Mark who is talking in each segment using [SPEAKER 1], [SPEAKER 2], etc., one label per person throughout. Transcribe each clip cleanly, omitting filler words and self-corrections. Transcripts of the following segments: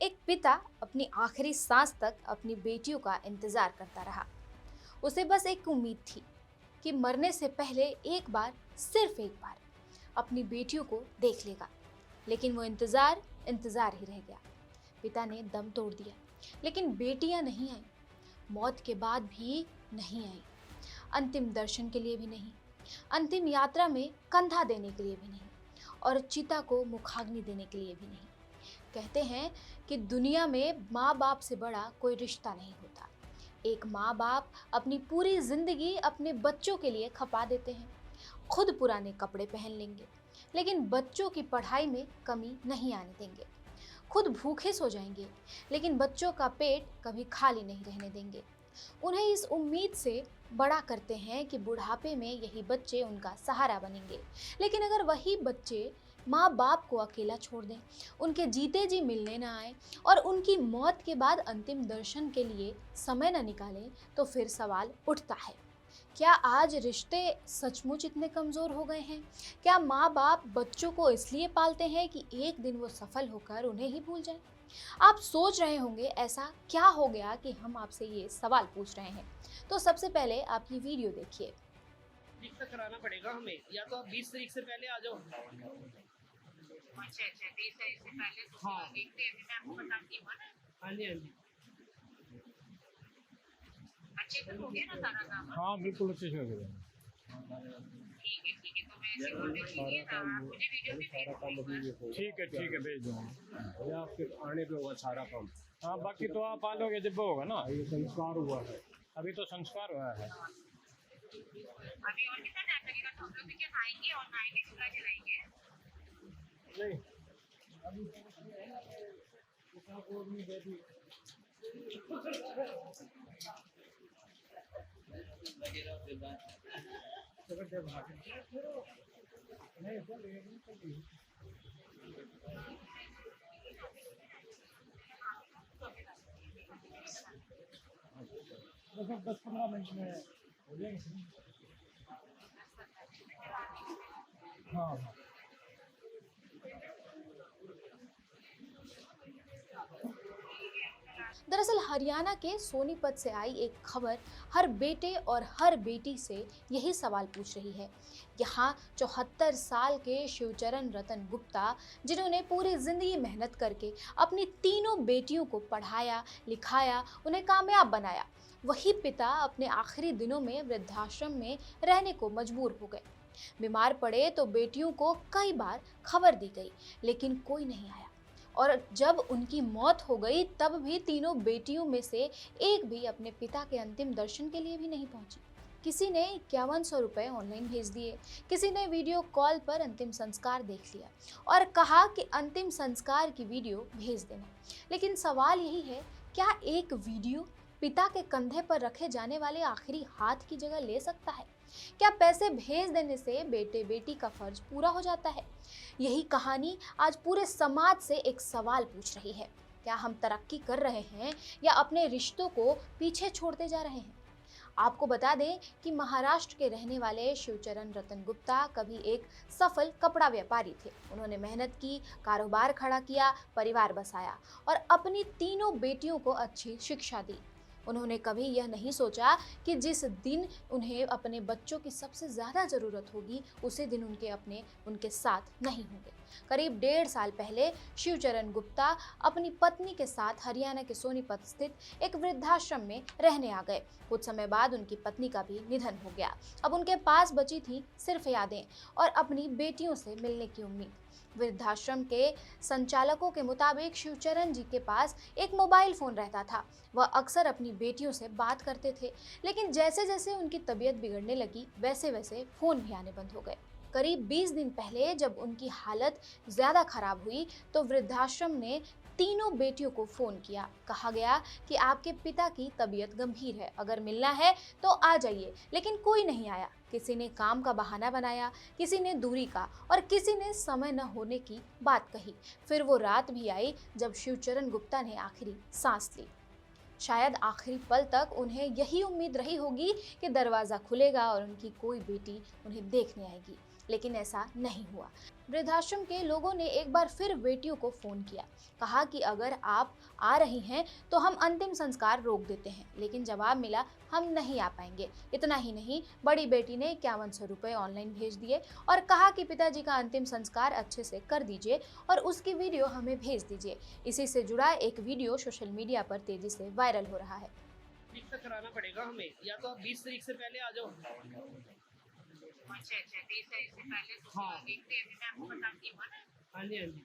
[SPEAKER 1] एक पिता अपनी आखिरी सांस तक अपनी बेटियों का इंतजार करता रहा। उसे बस एक उम्मीद थी कि मरने से पहले एक बार, सिर्फ एक बार, अपनी बेटियों को देख लेगा। लेकिन वो इंतजार इंतजार ही रह गया। पिता ने दम तोड़ दिया, लेकिन बेटियां नहीं आई। मौत के बाद भी नहीं आई। अंतिम दर्शन के लिए भी नहीं, अंतिम यात्रा में कंधा देने के लिए भी नहीं, और चिता को मुखाग्नि देने के लिए भी नहीं। कहते हैं कि दुनिया में माँ बाप से बड़ा कोई रिश्ता नहीं होता। एक माँ बाप अपनी पूरी जिंदगी अपने बच्चों के लिए खपा देते हैं। खुद पुराने कपड़े पहन लेंगे, लेकिन बच्चों की पढ़ाई में कमी नहीं आने देंगे। खुद भूखे सो जाएंगे, लेकिन बच्चों का पेट कभी खाली नहीं रहने देंगे। उन्हें इस उम्मीद से बड़ा करते हैं कि बुढ़ापे में यही बच्चे उनका सहारा बनेंगे। लेकिन अगर वही बच्चे माँ बाप को अकेला छोड़ दें, उनके जीते जी मिलने ना आए और उनकी मौत के बाद अंतिम दर्शन के लिए समय न निकालें, तो फिर सवाल उठता है, क्या आज रिश्ते सचमुच इतने कमज़ोर हो गए हैं? क्या माँ बाप बच्चों को इसलिए पालते हैं कि एक दिन वो सफल होकर उन्हें ही भूल जाएं? आप सोच रहे होंगे ऐसा क्या हो गया कि हम आपसे ये सवाल पूछ रहे हैं। तो सबसे पहले आप ये वीडियो देखिए।
[SPEAKER 2] तारीख तक कराना पड़ेगा हमें, या तो आप 20 तारीख से पहले आ जाओ।
[SPEAKER 3] अच्छा अच्छा 20 तारीख से पहले तो
[SPEAKER 2] हाँ
[SPEAKER 3] देखते हैं, अभी मैं आपको बताती हूँ ना।
[SPEAKER 2] हाँ जी हाँ जी।
[SPEAKER 3] अच्छे से हो गया ना सारा काम?
[SPEAKER 4] हाँ बिल्कुल अच्छे से हो गया।
[SPEAKER 3] ठीक है, तो मैं ऐसे बोलने चाहिए ना, आप मुझे वीडियो भी भेज दो।
[SPEAKER 4] ठीक है भेज दूँगा।
[SPEAKER 5] ये आपके आने पे होगा सारा काम।
[SPEAKER 4] हाँ बाकी तो आप आ लोगे जब होगा ना।
[SPEAKER 5] ये संस्कार हुआ है।
[SPEAKER 4] अभी तो संस्कार हुआ है।
[SPEAKER 3] अभी और कितना टाइम लगेगा? तो हम लोग भी क्या खाएंगे और नहाएंगे, चूल्हा जलाएंगे?
[SPEAKER 5] नहीं अभी को नहीं देती। नहीं चल लगभग 10-15 मिनट में हो जाएंगे। हाँ हाँ
[SPEAKER 1] दरअसल हरियाणा के सोनीपत से आई एक खबर हर बेटे और हर बेटी से यही सवाल पूछ रही है। यहाँ 74 साल के शिवचरण रतन गुप्ता, जिन्होंने पूरी जिंदगी मेहनत करके अपनी तीनों बेटियों को पढ़ाया, लिखाया, उन्हें कामयाब बनाया, वही पिता अपने आखिरी दिनों में वृद्धाश्रम में रहने को मजबूर हो गए। बीमार पड़े तो बेटियों को कई बार खबर दी गई, लेकिन कोई नहीं आया। और जब उनकी मौत हो गई तब भी तीनों बेटियों में से एक भी अपने पिता के अंतिम दर्शन के लिए भी नहीं पहुंची। किसी ने 5100 रुपये ऑनलाइन भेज दिए, किसी ने वीडियो कॉल पर अंतिम संस्कार देख लिया और कहा कि अंतिम संस्कार की वीडियो भेज देना। लेकिन सवाल यही है, क्या एक वीडियो पिता के कंधे पर रखे जाने वाले आखिरी हाथ की जगह ले सकता है? क्या पैसे भेज देने से बेटे बेटी का फर्ज पूरा हो जाता है? यही कहानी आज पूरे समाज से एक सवाल पूछ रही है, क्या हम तरक्की कर रहे हैं या अपने रिश्तों को पीछे छोड़ते जा रहे हैं? आपको बता दें कि महाराष्ट्र के रहने वाले शिवचरण रतन गुप्ता कभी एक सफल कपड़ा व्यापारी थे। उन्होंने मेहनत की, कारोबार खड़ा किया, परिवार बसाया और अपनी तीनों बेटियों को अच्छी शिक्षा दी। उन्होंने कभी यह नहीं सोचा कि जिस दिन उन्हें अपने बच्चों की सबसे ज़्यादा ज़रूरत होगी, उसी दिन उनके साथ नहीं होंगे। करीब 1.5 साल पहले शिवचरण गुप्ता अपनी पत्नी के साथ हरियाणा के सोनीपत स्थित एक वृद्धाश्रम में रहने आ गए। कुछ समय बाद उनकी पत्नी का भी निधन हो गया। अब उनके पास बची थी सिर्फ यादें और अपनी बेटियों से मिलने की उम्मीद। वृद्धाश्रम के संचालकों के मुताबिक शिवचरण जी के पास एक मोबाइल फ़ोन रहता था। वह अक्सर अपनी बेटियों से बात करते थे, लेकिन जैसे जैसे उनकी तबीयत बिगड़ने लगी, वैसे वैसे फ़ोन भी आने बंद हो गए। करीब 20 दिन पहले जब उनकी हालत ज़्यादा खराब हुई तो वृद्धाश्रम ने तीनों बेटियों को फ़ोन किया। कहा गया कि आपके पिता की तबीयत गंभीर है, अगर मिलना है तो आ जाइए। लेकिन कोई नहीं आया। किसी ने काम का बहाना बनाया, किसी ने दूरी का और किसी ने समय न होने की बात कही। फिर वो रात भी आई जब शिवचरण गुप्ता ने आखिरी सांस ली। शायद आखिरी पल तक उन्हें यही उम्मीद रही होगी कि दरवाज़ा खुलेगा और उनकी कोई बेटी उन्हें देखने आएगी। लेकिन ऐसा नहीं हुआ। वृद्धाश्रम के लोगों ने एक बार फिर बेटियों को फ़ोन किया, कहा कि अगर आप आ रही हैं तो हम अंतिम संस्कार रोक देते हैं, लेकिन जवाब मिला हम नहीं आ पाएंगे। इतना ही नहीं, बड़ी बेटी ने 5100 रुपये ऑनलाइन भेज दिए और कहा कि पिताजी का अंतिम संस्कार अच्छे से कर दीजिए और उसकी वीडियो हमें भेज दीजिए। इसी से जुड़ा एक वीडियो सोशल मीडिया पर तेजी से वायरल हो रहा है।
[SPEAKER 2] तारीख तक कराना पड़ेगा हमें, या तो आप 20 तारीख से पहले आ जाओ।
[SPEAKER 3] अच्छा 20 तारीख से पहले तो
[SPEAKER 2] हाँ।
[SPEAKER 3] देखते हैं, अभी मैं आपको बताती हूँ ना।
[SPEAKER 2] हाँ जी, हाँ जी।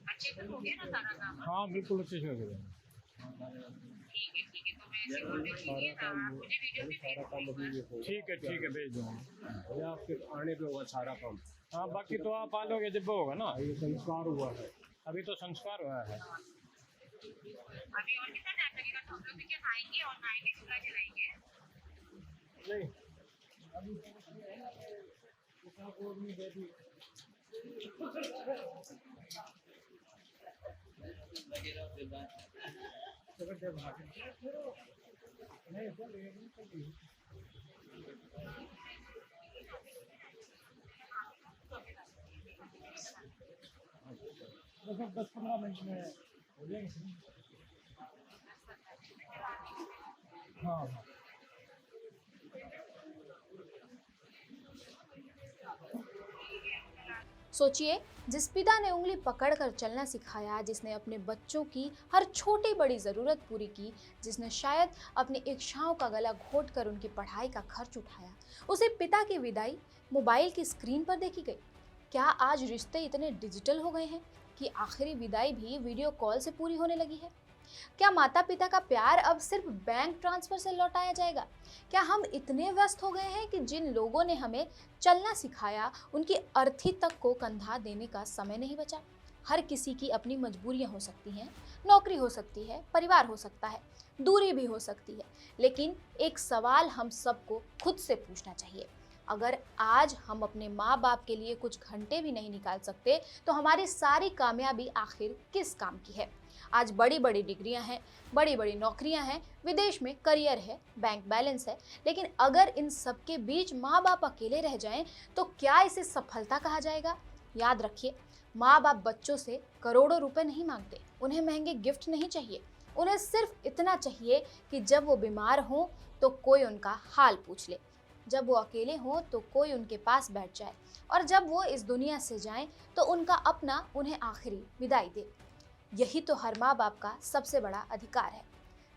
[SPEAKER 3] अच्छे से हो गया ना सारा काम?
[SPEAKER 4] हाँ बिल्कुल अच्छे से हो गया।
[SPEAKER 3] ठीक है, तो मैं ऐसे कॉन्टेक्ट कीजिए ना, आप मुझे वीडियो भी भेज दीजिएगा।
[SPEAKER 4] ठीक है भेज दूँगा।
[SPEAKER 5] भैया आपके आने पे होगा सारा काम।
[SPEAKER 4] हाँ बाकी तो आप आ लोगे जब होगा ना।
[SPEAKER 5] ये संस्कार हुआ है।
[SPEAKER 4] अभी तो संस्कार हुआ है।
[SPEAKER 3] अभी और कितना टाइम लगेगा? तो हम लोग भी क्या खाएंगे और नहाएंगे, चूल्हा जलाएंगे?
[SPEAKER 5] नहीं अभी को नहीं देती। नहीं चल रही है। बस 10-15 मिनट में हो जाएंगे। हाँ हाँ।
[SPEAKER 1] सोचिए, जिस पिता ने उंगली पकड़कर चलना सिखाया, जिसने अपने बच्चों की हर छोटी बड़ी ज़रूरत पूरी की, जिसने शायद अपनी इच्छाओं का गला घोंटकर उनकी पढ़ाई का खर्च उठाया, उसे पिता की विदाई मोबाइल की स्क्रीन पर देखी गई। क्या आज रिश्ते इतने डिजिटल हो गए हैं कि आखिरी विदाई भी वीडियो कॉल से पूरी होने लगी है? क्या माता पिता का प्यार अब सिर्फ बैंक ट्रांसफर से लौटाया जाएगा? क्या हम इतने व्यस्त हो गए हैं कि जिन लोगों ने हमें चलना सिखाया, उनकी अर्थी तक को कंधा देने का समय नहीं बचा? हर किसी की अपनी मजबूरियां हो सकती हैं, नौकरी हो सकती है, परिवार हो सकता है, दूरी भी हो सकती है, लेकिन एक सवाल हम सबको खुद से पूछना चाहिए। अगर आज हम अपने माँ बाप के लिए कुछ घंटे भी नहीं निकाल सकते, तो हमारी सारी कामयाबी आखिर किस काम की है? आज बड़ी बड़ी डिग्रियां हैं, बड़ी बड़ी नौकरियां हैं, विदेश में करियर है, बैंक बैलेंस है, लेकिन अगर इन सब के बीच माँ बाप अकेले रह जाएं, तो क्या इसे सफलता कहा जाएगा? याद रखिए, माँ बाप बच्चों से करोड़ों रुपए नहीं मांगते, उन्हें महंगे गिफ्ट नहीं चाहिए। उन्हें सिर्फ इतना चाहिए कि जब वो बीमार हों तो कोई उनका हाल पूछ ले, जब वो अकेले हों तो कोई उनके पास बैठ जाए, और जब वो इस दुनिया से जाएं तो उनका अपना उन्हें आखिरी विदाई दे। यही तो हर माँ बाप का सबसे बड़ा अधिकार है।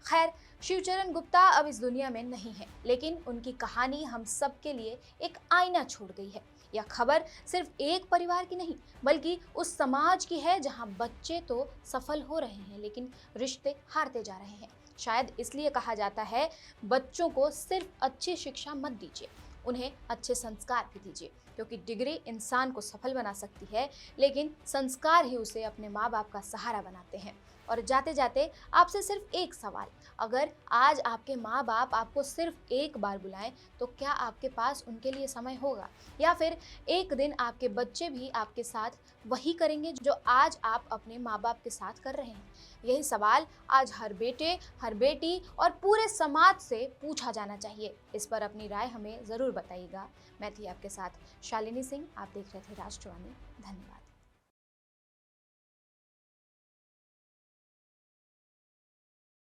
[SPEAKER 1] खैर, शिवचरण गुप्ता अब इस दुनिया में नहीं है, लेकिन उनकी कहानी हम सब के लिए एक आईना छोड़ गई है। यह खबर सिर्फ एक परिवार की नहीं, बल्कि उस समाज की है जहां बच्चे तो सफल हो रहे हैं, लेकिन रिश्ते हारते जा रहे हैं। शायद इसलिए कहा जाता है, बच्चों को सिर्फ अच्छी शिक्षा मत दीजिए, उन्हें अच्छे संस्कार भी दीजिए, क्योंकि डिग्री इंसान को सफल बना सकती है, लेकिन संस्कार ही उसे अपने माँ बाप का सहारा बनाते हैं। और जाते जाते आपसे सिर्फ एक सवाल, अगर आज आपके माँ बाप आपको सिर्फ एक बार बुलाएं, तो क्या आपके पास उनके लिए समय होगा? या फिर एक दिन आपके बच्चे भी आपके साथ वही करेंगे जो आज आप अपने माँ बाप के साथ कर रहे हैं? यही सवाल आज हर बेटे, हर बेटी और पूरे समाज से पूछा जाना चाहिए। इस पर अपनी राय हमें ज़रूर बताइएगा। मैं थी आपके साथ शालिनी सिंह, आप देख रहे थे राष्ट्रवाणी। धन्यवाद।